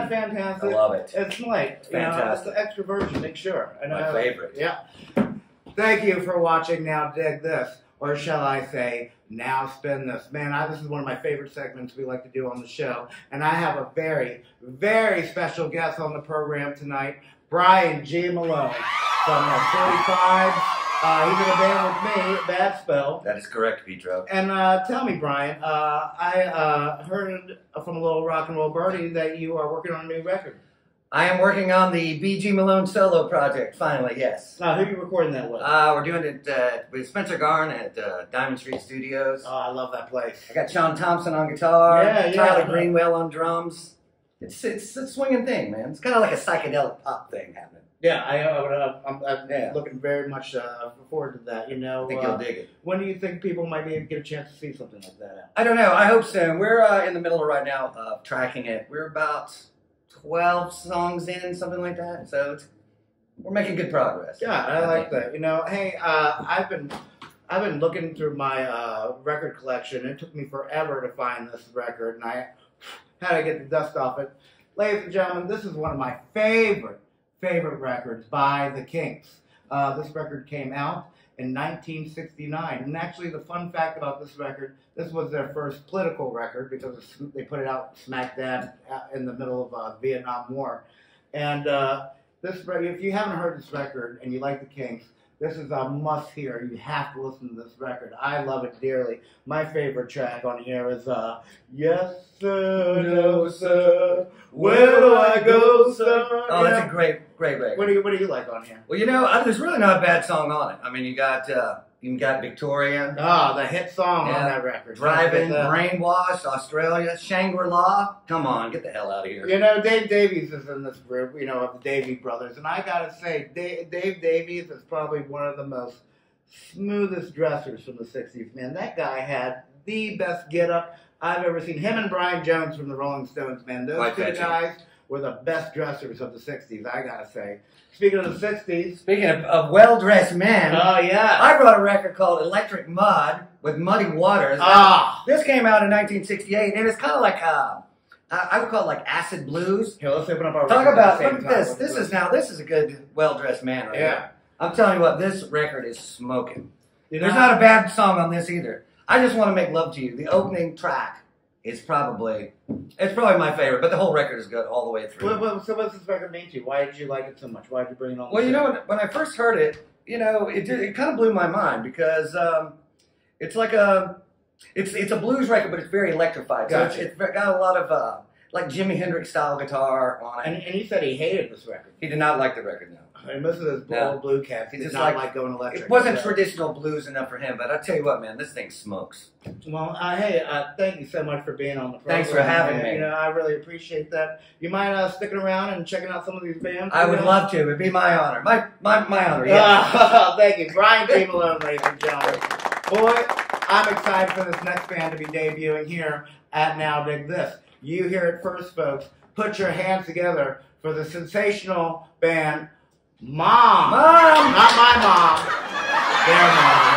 that fantastic? I love it. It's like, Fantastic. It's the extra virgin, make sure. And, My favorite. Yeah. Thank you for watching Now Dig This, or shall I say, Now Spin This. Man, this is one of my favorite segments we like to do on the show, and I have a very, very special guest on the program tonight, Bryan G. Malone from 45. He's in a band with me, Bad Spell. That is correct, Pietro. And tell me, Bryan, I heard from a little rock and roll birdie that you are working on a new record. I am working on the BG Malone solo project, finally, yes. Who are you recording that with? We're doing it with Spencer Garn at Diamond Street Studios. Oh, I love that place. I got Sean Thompson on guitar, Yeah, Tyler Greenwell on drums. It's a swinging thing, man. It's kind of like a psychedelic pop thing happening. Yeah, I'm looking very much forward to that. I think you'll dig it. When do you think people might be able to get a chance to see something like that? I don't know. I hope soon. We're in the middle right now of tracking it. We're about 12 songs in, something like that. So we're making good progress. Yeah, I like that. Hey, I've been looking through my record collection. It took me forever to find this record, and I had to get the dust off it. Ladies and gentlemen, this is one of my favorite records by the Kinks. This record came out in 1969, and actually the fun fact about this record, this was their first political record because they put it out smack dab in the middle of the Vietnam War. And if you haven't heard this record and you like the Kinks, this is a must hear. You have to listen to this record. I love it dearly. My favorite track on here is Yes Sir, No Sir, Where Do I Go Sir? Oh, that's a great record. What do you like on here? Well, there's really not a bad song on it. I mean, you got Victoria. Oh, the hit song on that record. Driving, Brainwashed, Australia, Shangri-La. Come on, get the hell out of here. Dave Davies is in this group, of the Davy Brothers. And I gotta say, Dave Davies is probably one of the most smoothest dressers from the 60s, man. That guy had the best get-up I've ever seen. Him and Brian Jones from the Rolling Stones, man. Those two guys were the best dressers of the 60s, I gotta say. Speaking of the 60s. Speaking of well-dressed men. Oh, yeah. I brought a record called Electric Mud with Muddy Waters. This came out in 1968, and it's kind of like, I would call it like acid blues. Here, let's open up our Talk record about, at look the at same this. time. This is a good, well-dressed man right here. I'm telling you what, this record is smoking. There's not a bad song on this either. I Just Want to Make Love to You. The opening track is probably my favorite, but the whole record is good all the way through. So what's this record mean to you? Why did you like it so much? Why did you bring it on? Well, when I first heard it, it kind of blew my mind because it's like it's a blues record, but it's very electrified. Gotcha. So it's got a lot of like Jimi Hendrix style guitar on it. And he said he hated this record. He did not like the record, no. And most of those old blue cats, he did not like going electric. It wasn't traditional blues enough for him, but I tell you what, man, this thing smokes. Well, hey, thank you so much for being on the program. Thanks for having me. I really appreciate that. You mind sticking around and checking out some of these bands? I would love to. It'd be my honor. My honor, yeah. Thank you. Bryan G. Malone, ladies and gentlemen. Boy, I'm excited for this next band to be debuting here at Now Dig This. You hear it first, folks. Put your hands together for the sensational band Mom. Not my mom. Their mom.